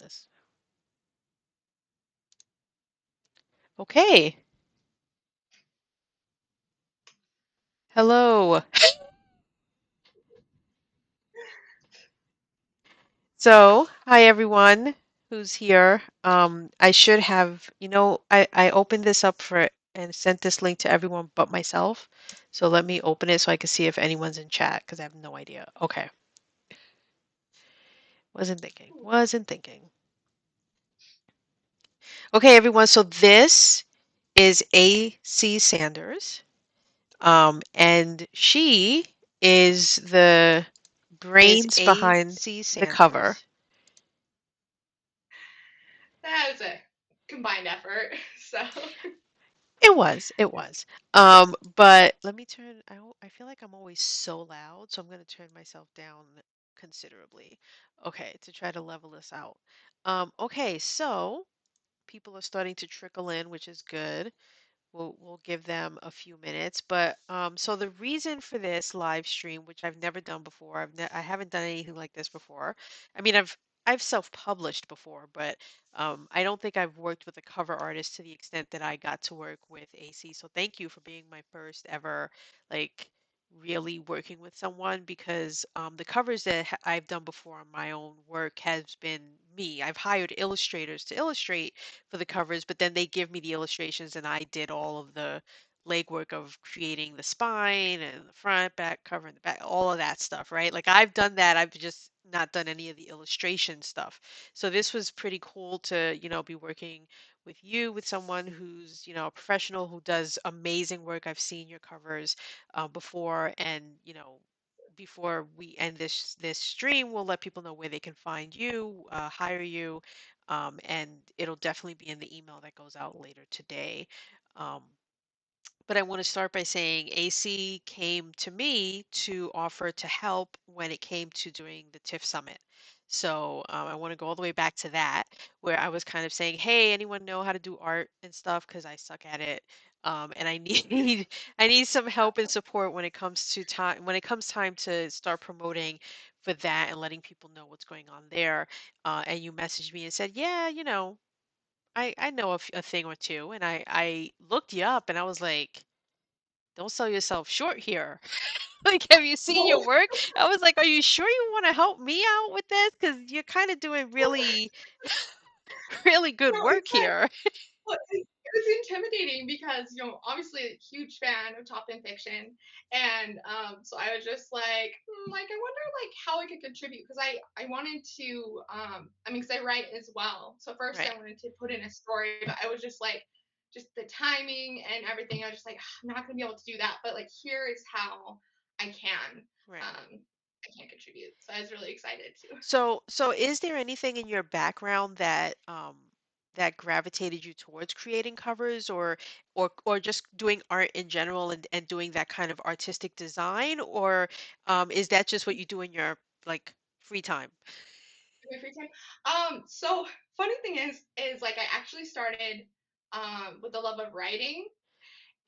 this. Okay. Hello. So, hi everyone who's here. I should have, I opened this up for and sent this link to everyone but myself. So let me open it so I can see if anyone's in chat because I have no idea. Okay. Wasn't thinking. Wasn't thinking. Okay, everyone. So this is A.C. Sanders. And she is the brains behind the cover. That was a combined effort. So It was, it was. But let me turn, I feel like I'm always so loud, so I'm going to turn myself down considerably. Okay, to try to level this out. Okay, so people are starting to trickle in, which is good. We'll give them a few minutes. But so the reason for this live stream, which I've never done before, I haven't done anything like this before. I mean, I've self-published before, but I don't think I've worked with a cover artist to the extent that I got to work with AC. So thank you for being my first ever like really working with someone because the covers that I've done before on my own work has been me. I've hired illustrators to illustrate for the covers, but then they give me the illustrations and I did all of the legwork of creating the spine and the front, back cover and the back, all of that stuff, right? Like I've done that. I've just not done any of the illustration stuff. So this was pretty cool to, be working with you, with someone who's, a professional who does amazing work. I've seen your covers before, and before we end this stream, we'll let people know where they can find you, hire you, and it'll definitely be in the email that goes out later today. Um, but I want to start by saying AC came to me to offer to help when it came to doing the TIFF Summit. So I want to go all the way back to that, where I was kind of saying, "Hey, anyone know how to do art and stuff? Because I suck at it, and I need I need some help and support when it comes to time to start promoting for that and letting people know what's going on there." And you messaged me and said, "Yeah, I know a thing or two," and I looked you up and I was like, don't sell yourself short here. Like, have you seen your well, work? I was like, are you sure you want to help me out with this? Because you're kind of doing really, really good no, work it's like here. well, it was intimidating because obviously a huge fan of Top Gun Fiction, and so I was just like I wonder like how I could contribute because I wanted to I mean because I write as well. So first Right, I wanted to put in a story, but I was just like just the timing and everything. I was just like I'm not gonna be able to do that, but like here is how I can. right. Um, I can contribute. So I was really excited too. So is there anything in your background that gravitated you towards creating covers or just doing art in general and doing that kind of artistic design, or is that just what you do in your like free time? My free time. So funny thing is like I actually started with the love of writing,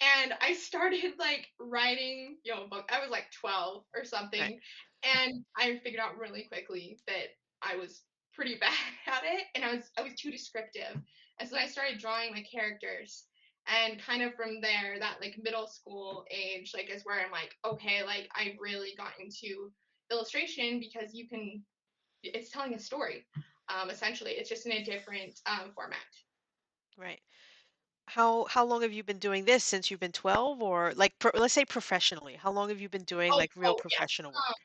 and I started like writing, a book. I was like 12 or Right. something, and I figured out really quickly that I was pretty bad at it, and I was too descriptive, and so I started drawing my characters. And kind of from there, that like middle school age, like is where I'm like, okay, like I really got into illustration because it's telling a story. Essentially, it's just in a different format. Right. How long have you been doing this since you've been 12 or like let's say professionally? How long have you been doing Oh, like real oh yes. professional work?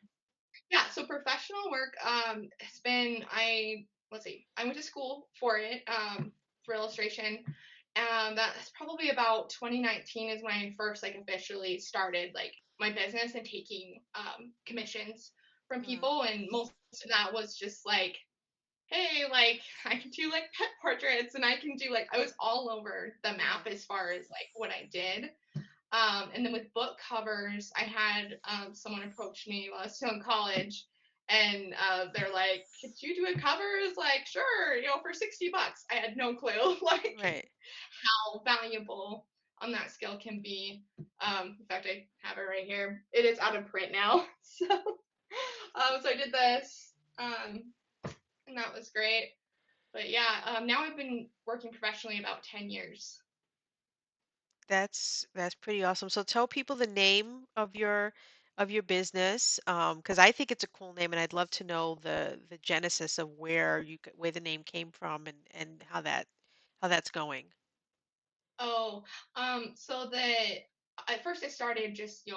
Yeah. So professional work has been I let's see. I went to school for it for illustration. That's probably about 2019 is when I first like officially started like my business and taking commissions from Mm, people, and most of that was just like hey, like I can do like pet portraits and I can do like I was all over the map mm, as far as like what I did. And then with book covers, I had someone approach me while I was still in college, and they're like, "Could you do a cover?" I was like, "Sure," for $60. I had no clue like right. how valuable on that skill can be. In fact, I have it right here. It is out of print now, so I did this, and that was great. But yeah, now I've been working professionally about 10 years. That's pretty awesome. So tell people the name of your business, because I think it's a cool name, and I'd love to know the genesis of where the name came from and how that's going. Oh, so at first I started just,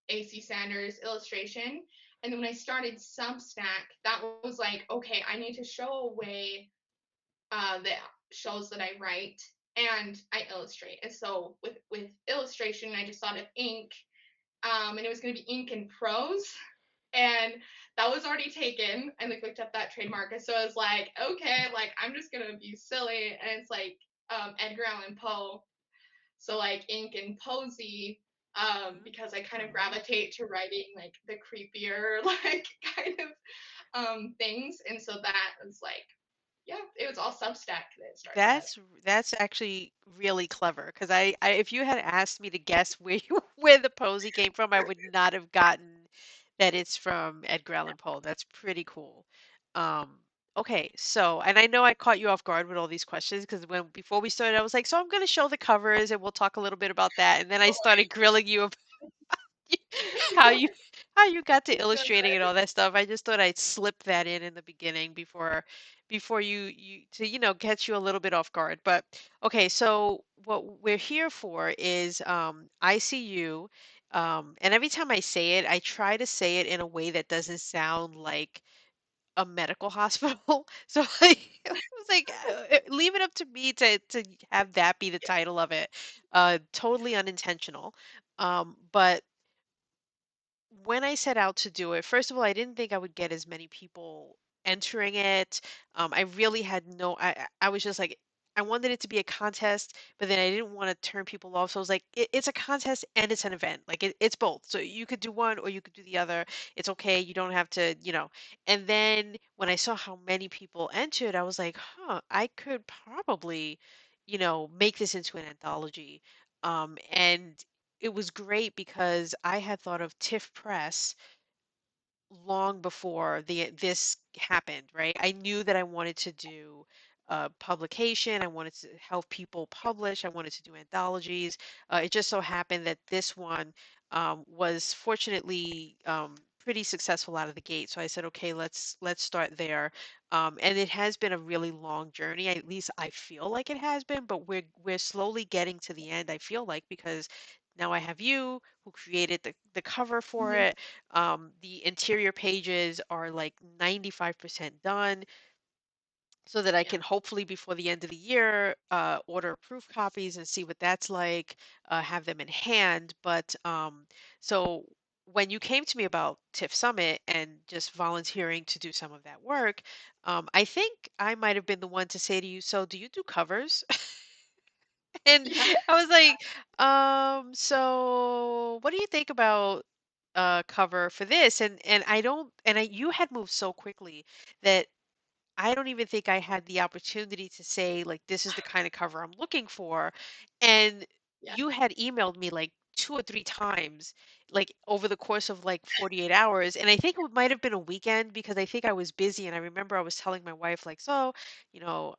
AC Sanders illustration. And then when I started Substack, that was like, okay, I need to show a way that shows that I write and I illustrate. And so with illustration, I just thought of ink, and it was going to be ink and prose, and that was already taken. I like looked up that trademark, and so I was like, okay, like I'm just gonna be silly, and it's like Edgar Allan Poe, so like ink and posy. Because I kind of gravitate to writing like the creepier like kind of things, and so that was like, yeah, it was all Substack that started it. That's actually really clever because I if you had asked me to guess where where the posy came from, I would not have gotten that it's from Edgar Allan Poe. That's pretty cool. Um, okay, so and I know I caught you off guard with all these questions because when before we started, I was like, so I'm going to show the covers and we'll talk a little bit about that, and then I started grilling you how you how you got to No, illustrating and all that stuff. I just thought I'd slip that in the beginning before you to catch you a little bit off guard. But okay, so what we're here for is ICU, and every time I say it, I try to say it in a way that doesn't sound like a medical hospital. So I was like, leave it up to me to have that be the title of it. Totally unintentional. But when I set out to do it, first of all, I didn't think I would get as many people entering it. I really had no, I was just like, I wanted it to be a contest, but then I didn't want to turn people off. So I was like, it's a contest and it's an event. Like it's both. So you could do one or you could do the other. It's okay. You don't have to, you know. And then when I saw how many people entered, I was like, huh, I could probably, make this into an anthology. And it was great because I had thought of TIFF Press long before this happened, right? I knew that I wanted to do a publication. I wanted to help people publish. I wanted to do anthologies. It just so happened that this one was fortunately pretty successful out of the gate. So I said, okay, let's start there. And it has been a really long journey. At least I feel like it has been, but we're slowly getting to the end. I feel like because now I have you who created the cover for mhm, it. The interior pages are like 95% done so that I yeah, can hopefully before the end of the year order proof copies and see what that's like, have them in hand. But so when you came to me about TIFF Summit and just volunteering to do some of that work, I think I might have been the one to say to you, so do you do covers? And yeah, I was like, so what do you think about cover for this? And I don't and I you had moved so quickly that I don't even think I had the opportunity to say, like, this is the kind of cover I'm looking for. And yeah, you had emailed me like two or three times, like over the course of like 48 hours. And I think it might have been a weekend because I think I was busy. And I remember I was telling my wife, like, so,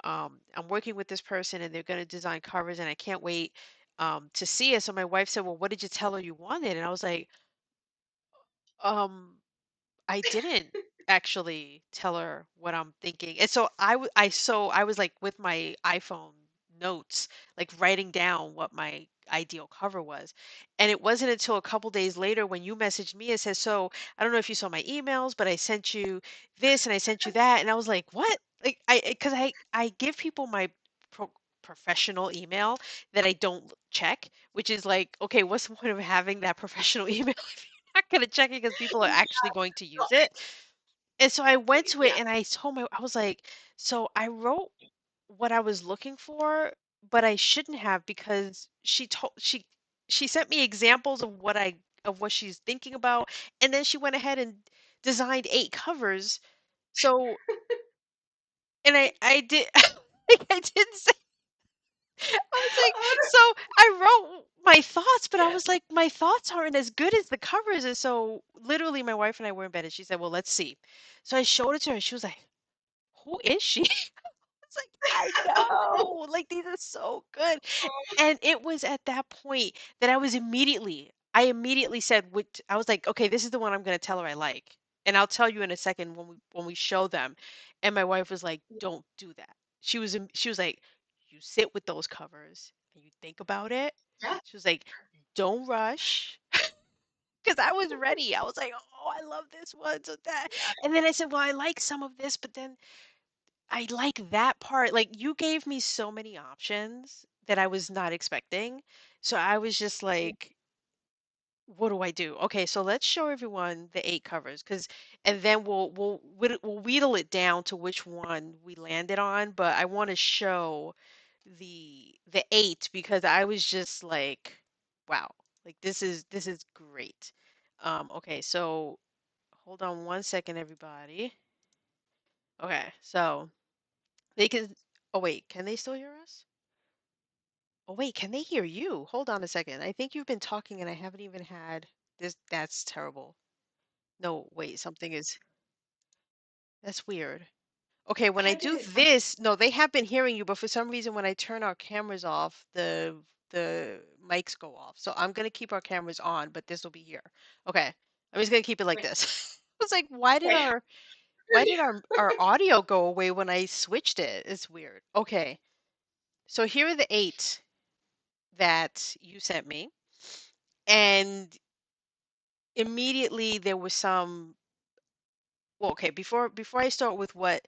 I'm working with this person and they're going to design covers and I can't wait to see it. So my wife said, well, what did you tell her you wanted? And I was like, um, I didn't actually tell her what I'm thinking. And so I was like with my iPhone notes, like writing down what my ideal cover was. And it wasn't until a couple days later when you messaged me, it says, so I don't know if you saw my emails, but I sent you this and I sent you that. And I was like, what? Like because I give people my professional email that I don't check, which is like, okay, what's the point of having that professional email not gonna check it because people are yeah, actually going to no, use it. And so I went exactly, to it yeah, and I was like, so I wrote what I was looking for, but I shouldn't have because she sent me examples of what she's thinking about, and then she went ahead and designed 8 covers. So and I did like I didn't say I was like, oh, so I wrote my thoughts, but I yeah, was like, my thoughts aren't as good as the covers. And so literally my wife and I were in bed and she said, well, let's see. So I showed it to her and she was like, who is she? was like, I know, like these are so good. And it was at that point that I immediately said, which I was like, okay, this is the one I'm gonna tell her I like. And I'll tell you in a second when we show them. And my wife was like, don't do that. She was like, you sit with those covers and you think about it. Yeah. She was like, don't rush. Because I was ready. I was like, oh, I love this one. So that. And then I said, well, I like some of this, but then I like that part. Like you gave me so many options that I was not expecting. So I was just like, what do I do? Okay, so let's show everyone the 8 covers because and then we'll wheedle it down to which one we landed on, but I want to show the 8 because I was just like, wow. Like this is great. Okay, so hold on one second, everybody. Okay, so they can. Oh wait, can they still hear us? Oh wait, can they hear you? Hold on a second. I think you've been talking and I haven't even had this. That's terrible. No, wait, something is. That's weird. Okay, when I I had do to. this, no, they have been hearing you, but for some reason when I turn our cameras off, the mics go off. So I'm gonna keep our cameras on, but this will be here. Okay, I'm just gonna keep it like Wait, this. I was like, why did okay. our audio go away when I switched it? It's weird. Okay. So here are the 8 that you sent me. And immediately there was some, well, okay, before I start with what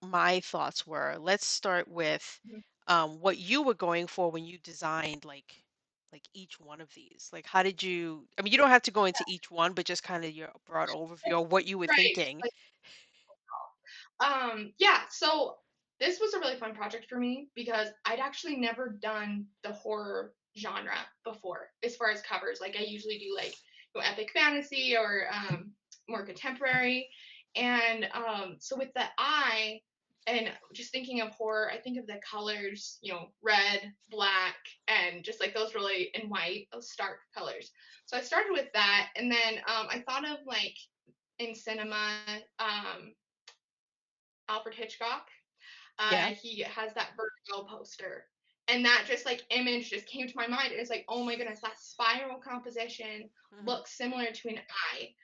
my thoughts were, let's start with what you were going for when you designed like each one of these. Like how did you, I mean, you don't have to go into each one, but just kind of your broad overview of what you were Right. thinking. Yeah, so this was a really fun project for me because I'd actually never done the horror genre before as far as covers. Like I usually do like epic fantasy or more contemporary. And so with the eye and just thinking of horror, I think of the colors, red, black, and just like those really and white, those stark colors. So I started with that, and then I thought of like in cinema, um, Alfred Hitchcock. Yeah. He has that Vertigo poster. And that just like image just came to my mind. It's like, oh my goodness, that spiral composition Hmm. looks similar to an eye.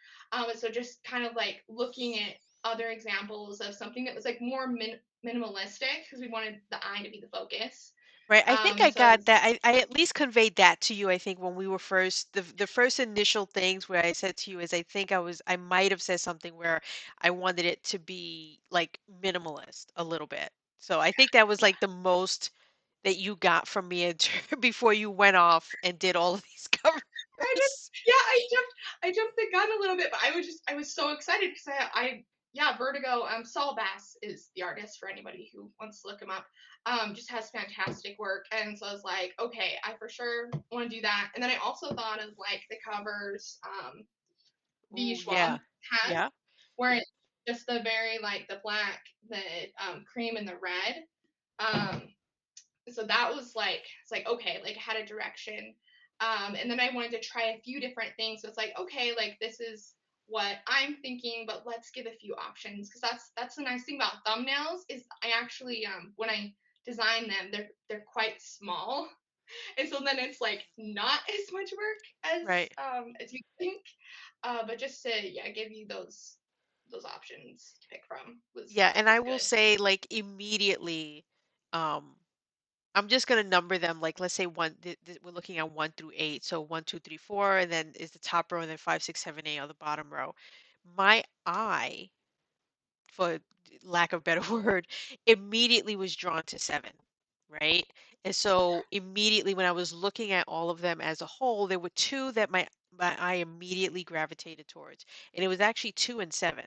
So just kind of like looking at other examples of something that was like more minimalistic because we wanted the eye to be the focus. Right. I think I So got it's that. I at least conveyed that to you, I think, when we were first, the first initial things where I said to you is I might have said something where I wanted it to be like minimalist a little bit. So I think that was yeah. like the most that you got from me before you went off and did all of these I just covers. yeah, I jumped the gun a little bit, but I was so excited because I yeah, Vertigo, Saul Bass is the artist for anybody who wants to look him up. Just has fantastic work. And so I was like, okay, I for sure want to do that. And then I also thought of like the covers V Ooh, Schwab yeah. has, Yeah. where it's just the very like the black, the cream and the red. Um so that was like it's like okay, like had a direction. And then I wanted to try a few different things, so it's like okay, like this is what I'm thinking, but let's give a few options because that's the nice thing about thumbnails is I actually when I design them they're quite small, and so then it's like not as much work Right. as you think, but just to yeah give you those options to pick from Yeah, and I was will good. say like immediately, um, I'm just gonna number them like let's say we're looking at 1 through 8. So 1, 2, 3, 4, and then is the top row, and then 5, 6, 7, 8 on the bottom row. My eye, for lack of a better word, immediately was drawn to 7, right? And so immediately when I was looking at all of them as a whole, there were two that my eye immediately gravitated towards, and it was actually 2 and 7.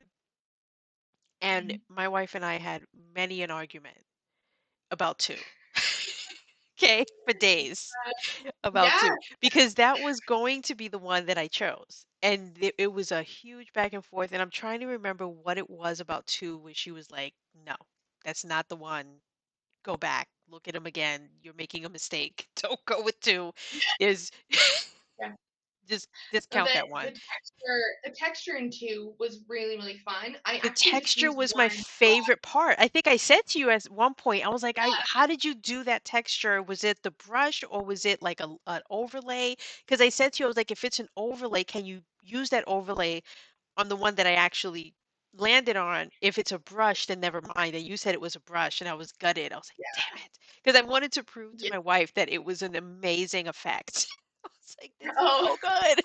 And Mhm. my wife and I had many an argument about 2. Okay, for days. About Yeah. 2 because that was going to be the one that I chose. And it was a huge back and forth. And I'm trying to remember what it was about 2 where she was like, no, that's not the one. Go back, look at him again. You're making a mistake. Don't go with 2. There's Yeah. Just The discount that one. the texture in 2 was really, really fun. I The actually just texture used was my 1 raw. favorite part. I think I said to you at one point, I was like, how did you do that texture? Was it the brush or was it like an overlay? Because I said to you, I was like, if it's an overlay, can you use that overlay on the one that I actually landed on? If it's a brush, then never mind. And you said it was a brush, and I was gutted. I was like, Yeah. damn it. Because I wanted to prove to Yeah. my wife that it was an amazing effect. I was like, this is Oh, so good.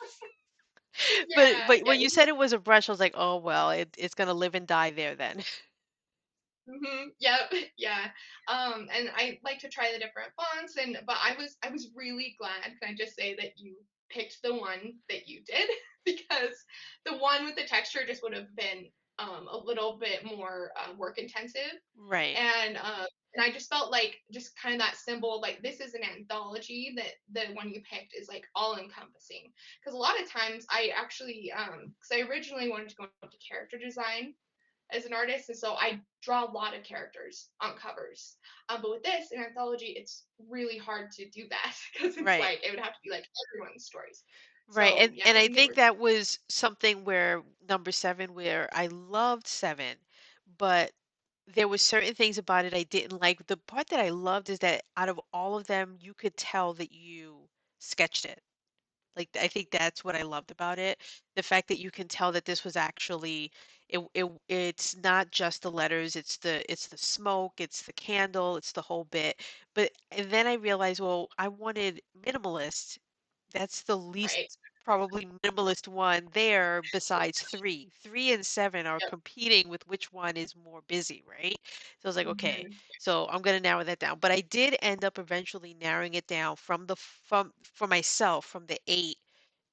yeah, But yeah. when you said it was a brush, I was like, oh well, it's gonna live and die there then. Yep. Yeah. And I like to try the different fonts, and but I was really glad. Can I just say that you picked the one that you did because the one with the texture just would have been a little bit more work intensive, Right, and and I just felt like just kind of that symbol, like this is an anthology, that the one you picked is like all encompassing. Because a lot of times I actually because I originally wanted to go into character design as an artist, and so I draw a lot of characters on covers. But with this, an anthology, it's really hard to do that because it's right. like it would have to be like everyone's stories. Right, So yeah, and I making it think that was something where number 7 where I loved 7, but there were certain things about it I didn't like. The part that I loved is that out of all of them, you could tell that you sketched it. Like, I think that's what I loved about it. The fact that you can tell that this was actually it's not just the letters, it's the smoke, it's the candle, it's the whole bit. But and then I realized, well, I wanted minimalist. That's the least right. probably minimalist one there besides 3. 3 and 7 are Yep. competing with which one is more busy, right? So I was like, okay, Hmm. so I'm gonna narrow that down. But I did end up eventually narrowing it down from for myself from the 8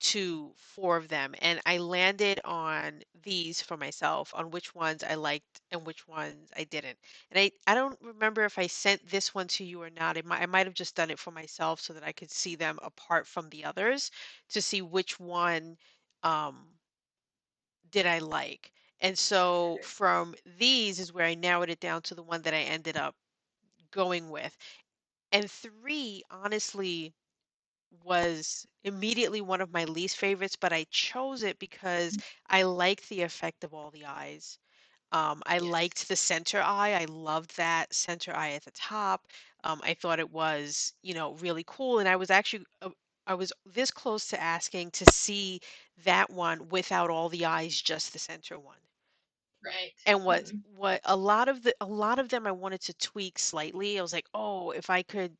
to 4 of them. And I landed on these for myself on which ones I liked and which ones I didn't. And I don't remember if I sent this one to you or not. I might have just done it for myself so that I could see them apart from the others to see which one um, did I like. And so from these is where I narrowed it down to the one that I ended up going with. And 3, honestly, was immediately one of my least favorites, but I chose it because I liked the effect of all the eyes. I Yes. liked the center eye. I loved that center eye at the top. I thought it was, really cool. And I was this close to asking to see that one without all the eyes, just the center one. Right. And Hmm. what a lot of them I wanted to tweak slightly. I was like, oh, if I could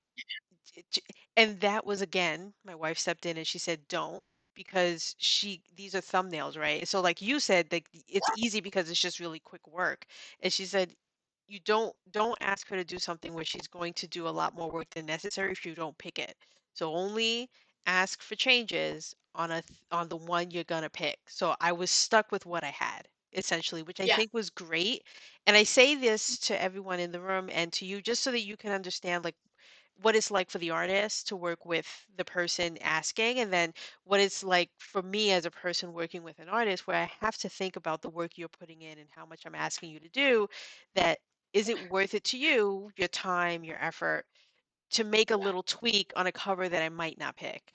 and that was again, my wife stepped in and she said, "Don't," because these are thumbnails, right? So like you said, like it's easy because it's just really quick work. And she said, "You don't ask her to do something where she's going to do a lot more work than necessary if you don't pick it. So only ask for changes on the one you're gonna pick." So I was stuck with what I had essentially, which I Yeah. think was great. And I say this to everyone in the room and to you just so that you can understand like what it's like for the artist to work with the person asking, and then what it's like for me as a person working with an artist, where I have to think about the work you're putting in and how much I'm asking you to do. That is it worth it to you, your time, your effort, to make a Yeah. little tweak on a cover that I might not pick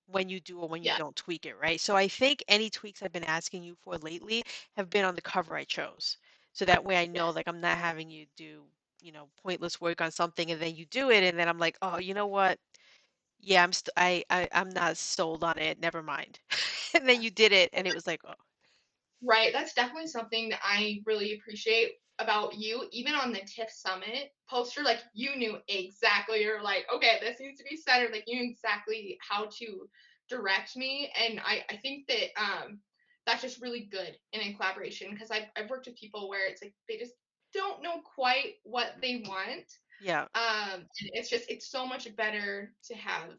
when you do or when you Yeah. don't tweak it, right? So I think any tweaks I've been asking you for lately have been on the cover I chose. So that way I know Yes. like I'm not having you do, pointless work on something and then you do it and then I'm like, "Oh, you know what? Yeah, I'm not sold on it. Never mind." And then you did it and it was like, "Oh, Right, that's definitely something that I really appreciate about you. Even on the TIFF Summit poster, like you knew exactly. You're like, okay, this needs to be centered. Like you knew exactly how to direct me, and I think that that's just really good in a collaboration because I've worked with people where it's like they just don't know quite what they want. yeah, And it's so much better to have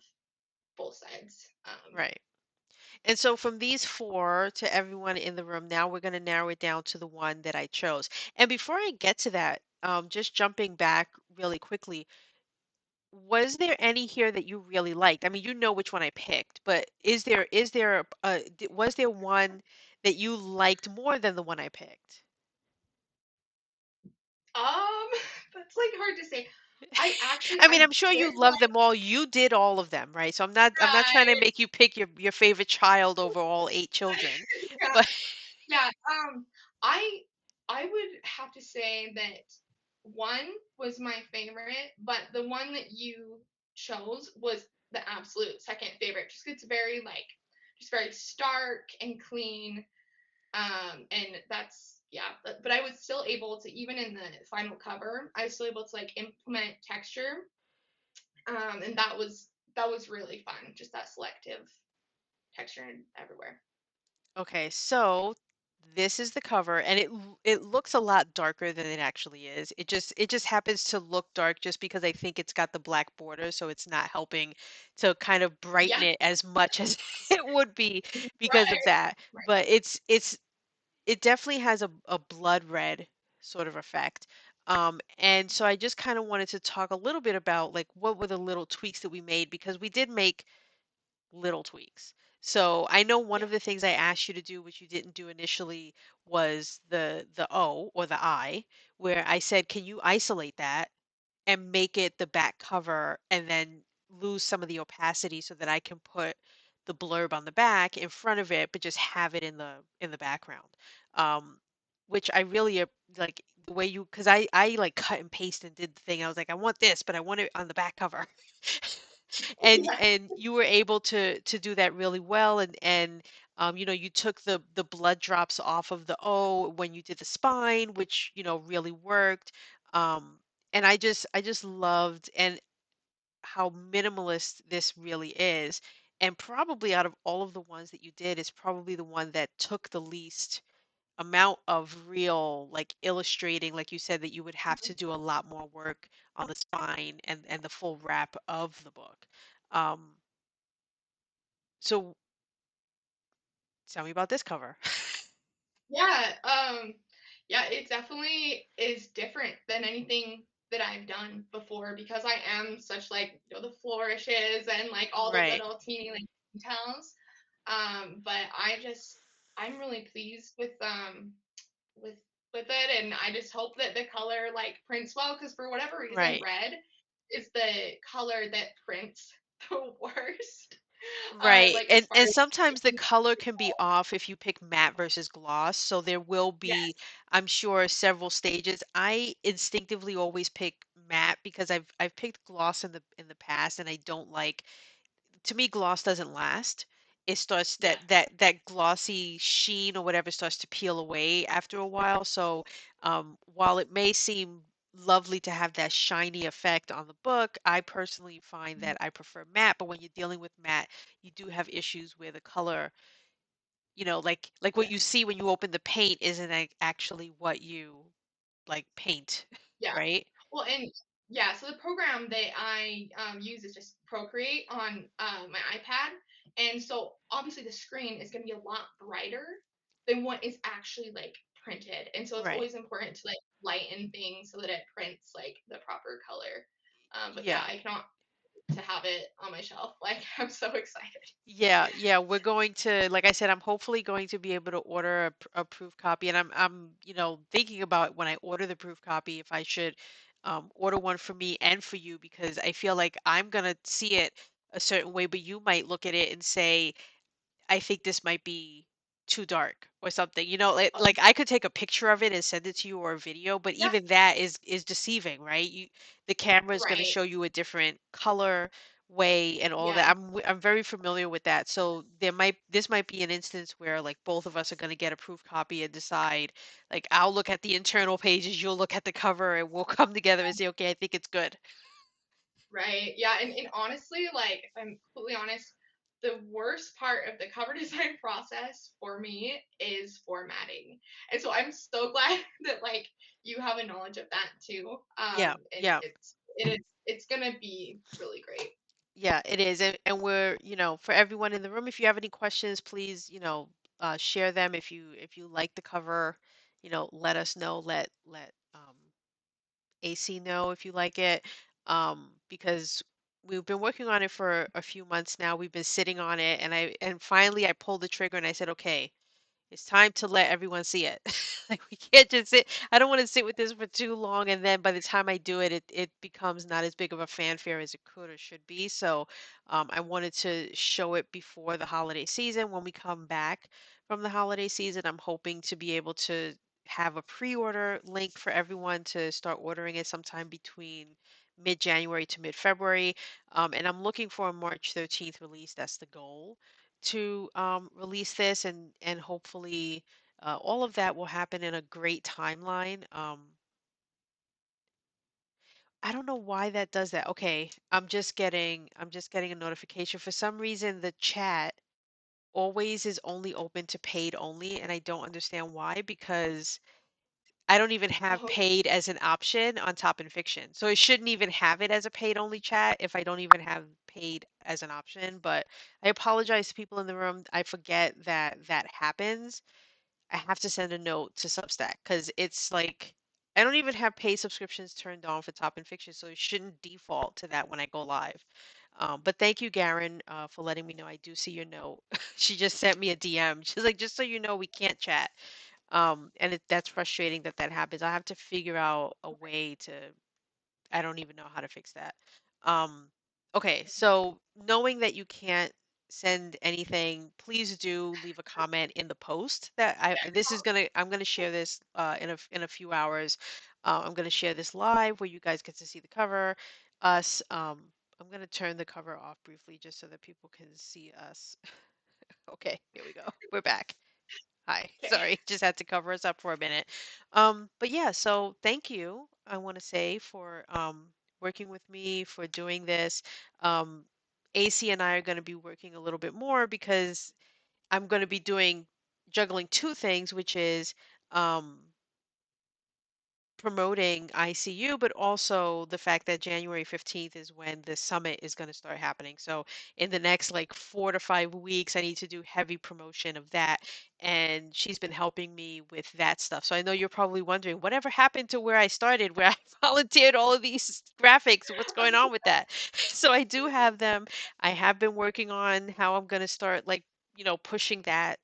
both sides. right." And so from these 4 to everyone in the room, now we're going to narrow it down to the one that I chose. And before I get to that, just jumping back really quickly, was there any here that you really liked? I mean, you know which one I picked, but is there was there one that you liked more than the one I picked? Um, that's like hard to say. I I mean, I'm sure you did love them all. You did all of them, right? So I'm not trying to like make you pick your favorite child over all eight children. yeah, But yeah. I I would have to say that one was my favorite, but the one that you chose was the absolute second favorite. Just 'cause it's very like just very stark and clean. And that's yeah, but I was still able to even in the final cover, I was still able to like implement texture. And that was really fun. Just that selective texture everywhere. okay, so this is the cover, and it looks a lot darker than it actually is. It just happens to look dark just because I think it's got the black border, so it's not helping to kind of brighten Yeah, it as much as it would be because of right, that. right. But it definitely has a blood red sort of effect. And so I just kind of wanted to talk a little bit about like what were the little tweaks that we made because we did make little tweaks. So I know one Yeah. of the things I asked you to do, which you didn't do initially, was the O or the I, where I said, can you isolate that and make it the back cover and then lose some of the opacity so that I can put the blurb on the back in front of it, but just have it in the background. Um, which I really like the way you because I like cut and paste and did the thing. I was like, I want this, but I want it on the back cover. Yeah. And you were able to do that really well and you know you took the blood drops off of the O when you did the spine, which you know really worked. Um, and I just loved and how minimalist this really is. And probably out of all of the ones that you did, is probably the one that took the least amount of real like illustrating, like you said that you would have to do a lot more work on the spine and the full wrap of the book. Um, so tell me about this cover. Yeah, yeah, it definitely is different than anything that I've done before because I am such like the flourishes and like all the Right, little teeny like details. But I'm really pleased with with it, and I just hope that the color like prints well because for whatever reason, right. red is the color that prints the worst. Right. Like as far And as sometimes the color can be off if you pick matte versus gloss. So there will be, yes, I'm sure, several stages. I instinctively always pick matte because I've picked gloss in the past and I don't like to me gloss doesn't last. It starts yeah. that glossy sheen or whatever starts to peel away after a while. So while it may seem lovely to have that shiny effect on the book, I personally find that I prefer matte. But when you're dealing with matte, you do have issues where the color, you know, like what Yeah. you see when you open the paint isn't actually what you like paint, Yeah. right? Well, and yeah, so the program that I use is just Procreate on my iPad. And so obviously the screen is going to be a lot brighter than what is actually like printed. And so it's Right. always important to like lighten things so that it prints like the proper color. But yeah, Yeah. I cannot wait to have it on my shelf. Like I'm so excited. Yeah, yeah, we're going to, like I said, I'm hopefully going to be able to order a proof copy, and you know, thinking about when I order the proof copy, if I should order one for me and for you, because I feel like I'm gonna see it a certain way, but you might look at it and say, I think this might be too dark or something. You know, like I could take a picture of it and send it to you or a video, but Yeah, even that is deceiving, right? The camera is going to right. show you a different color way and all that. Yeah, I'm very familiar with that. So this might be an instance where like both of us are going to get a proof copy and decide like I'll look at the internal pages, you'll look at the cover, and we'll come together and say, okay, I think it's good. right. Yeah, and honestly, like if I'm completely honest, the worst part of the cover design process for me is formatting. And so I'm so glad that like you have a knowledge of that too. Yeah, And yeah. it's gonna be really great. Yeah, it is. And we're, you know, for everyone in the room, if you have any questions, please, you know, share them. If you like the cover, you know, let us know. Let AC know if you like it. Because we've been working on it for a few months now. We've been sitting on it and finally I pulled the trigger and I said, okay, It's time to let everyone see it. Like we can't just sit. I don't want to sit with this for too long, and then by the time I do it, it becomes not as big of a fanfare as it could or should be. So, I wanted to show it before the holiday season. When we come back from the holiday season, I'm hoping to be able to have a pre-order link for everyone to start ordering it sometime between mid-January to mid-February. And I'm looking for a March 13th release. That's the goal to release this, and hopefully all of that will happen in a great timeline. I don't know why that does that. Okay, I'm just getting a notification. For some reason, the chat always is only open to paid only, and I don't understand why because I don't even have Oh, paid as an option on Top and Fiction. So it shouldn't even have it as a paid only chat if I don't even have paid as an option. But I apologize to people in the room. I forget that that happens. I have to send a note to Substack because it's like I don't even have paid subscriptions turned on for Top and Fiction, so it shouldn't default to that when I go live. But thank you, Garen, for letting me know. I do see your note. She just sent me a DM. She's like, just so you know, we can't chat. And that's frustrating that that happens. I have to figure out a way to, I don't even know how to fix that. Um, okay, so knowing that you can't send anything, please do leave a comment in the post that I'm gonna share this in a few hours. I'm gonna share this live where you guys get to see the cover, us. I'm gonna turn the cover off briefly just so that people can see us. Okay, here we go. We're back. Hi. okay. Sorry, just had to cover us up for a minute. But yeah, so thank you, I want to say, for working with me, for doing this. Um, AC and I are going to be working a little bit more because I'm going to be juggling two things, which is um, promoting ICU, but also the fact that January 15th is when the summit is going to start happening. So in the next like 4 to 5 weeks, I need to do heavy promotion of that. And she's been helping me with that stuff. So I know you're probably wondering, whatever happened to where I started, where I volunteered all of these graphics? What's going on with that? So I do have them. I have been working on how I'm going to start like, pushing that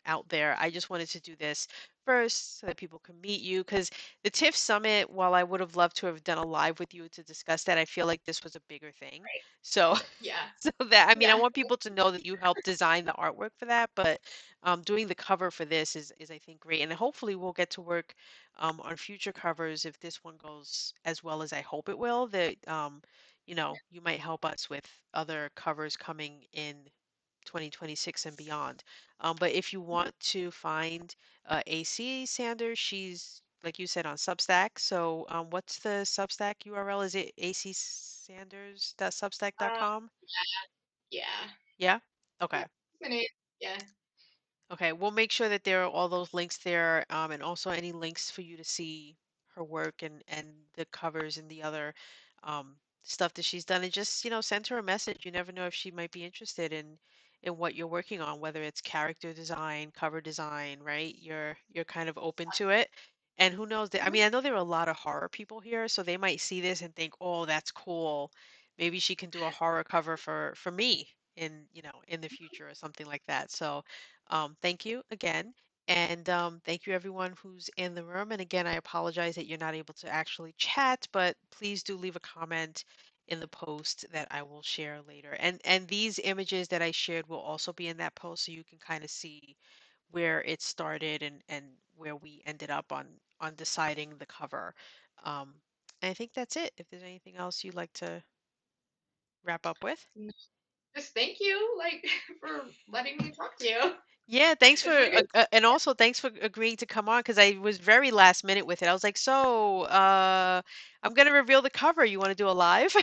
out there. I just wanted to do this first so that people can meet you because the TIFF Summit, while I would have loved to have done a live with you to discuss that, I feel like this was a bigger thing. Right. So, Yeah. so that I mean, I Yeah. want people to know that you helped design the artwork for that, but doing the cover for this is I think great, and hopefully we'll get to work on future covers if this one goes as well as I hope it will. That you might help us with other covers coming in 2026 and beyond. But if you want to find AC Sanders, she's like you said on Substack. So what's the Substack URL? Is it Uh, acsanders.substack.com? yeah. Yeah? Okay. Minute. Yeah. Okay, we'll make sure that there are all those links there, and also any links for you to see her work and the covers and the other um, stuff that she's done. And just, send her a message. You never know if she might be interested in what you're working on, whether it's character design, cover design, right? You're kind of open to it. And who knows that, I Mhm. mean, I know there are a lot of horror people here, so they might see this and think, "Oh, that's cool. Maybe she can do a horror cover for me in the future or something like that." So thank you again. And thank you everyone who's in the room. And again, I apologize that you're not able to actually chat, but please do leave a comment in the post that I will share later. And these images that I shared will also be in that post so you can kind of see where it started and where we ended up on deciding the cover. Um, and I think that's it. If there's anything else you'd like to wrap up with. No, just thank you, like, for letting me talk to you. Yeah, thanks for It's really good. and also thanks for agreeing to come on because I was very last minute with it. I was like, so I'm gonna reveal the cover. You want to do a live?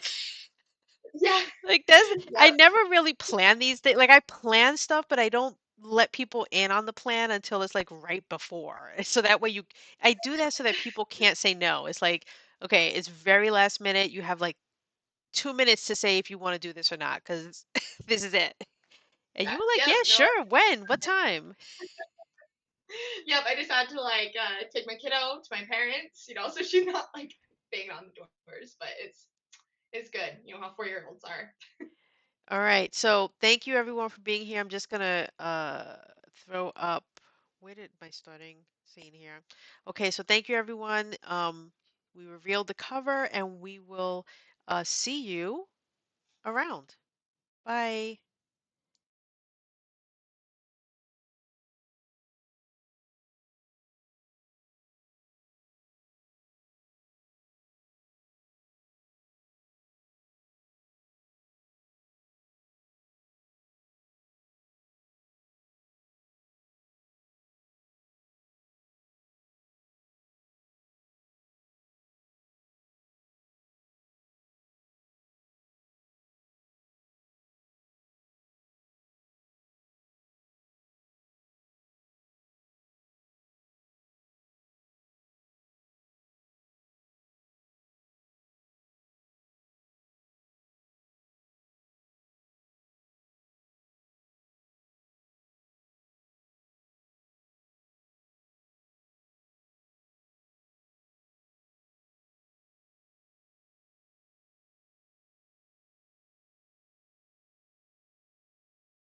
Yeah. Like that's I Yep. never really plan these things. Like I plan stuff, but I don't let people in on the plan until it's like right before. So that way I do that so that people can't say no. It's like, okay, it's very last minute. You have like 2 minutes to say if you want to do this or not because this is it. And you Yeah. were like, Yep. yeah, No. sure. When? What time? Yep. I just had to like take my kiddo to my parents, so she's not like banging on the doors, but it's good. You know how 4-year-olds are. All right. So thank you everyone for being here. I'm just gonna throw up where did my starting scene here? Okay, so thank you everyone. We revealed the cover and we will see you around. Bye.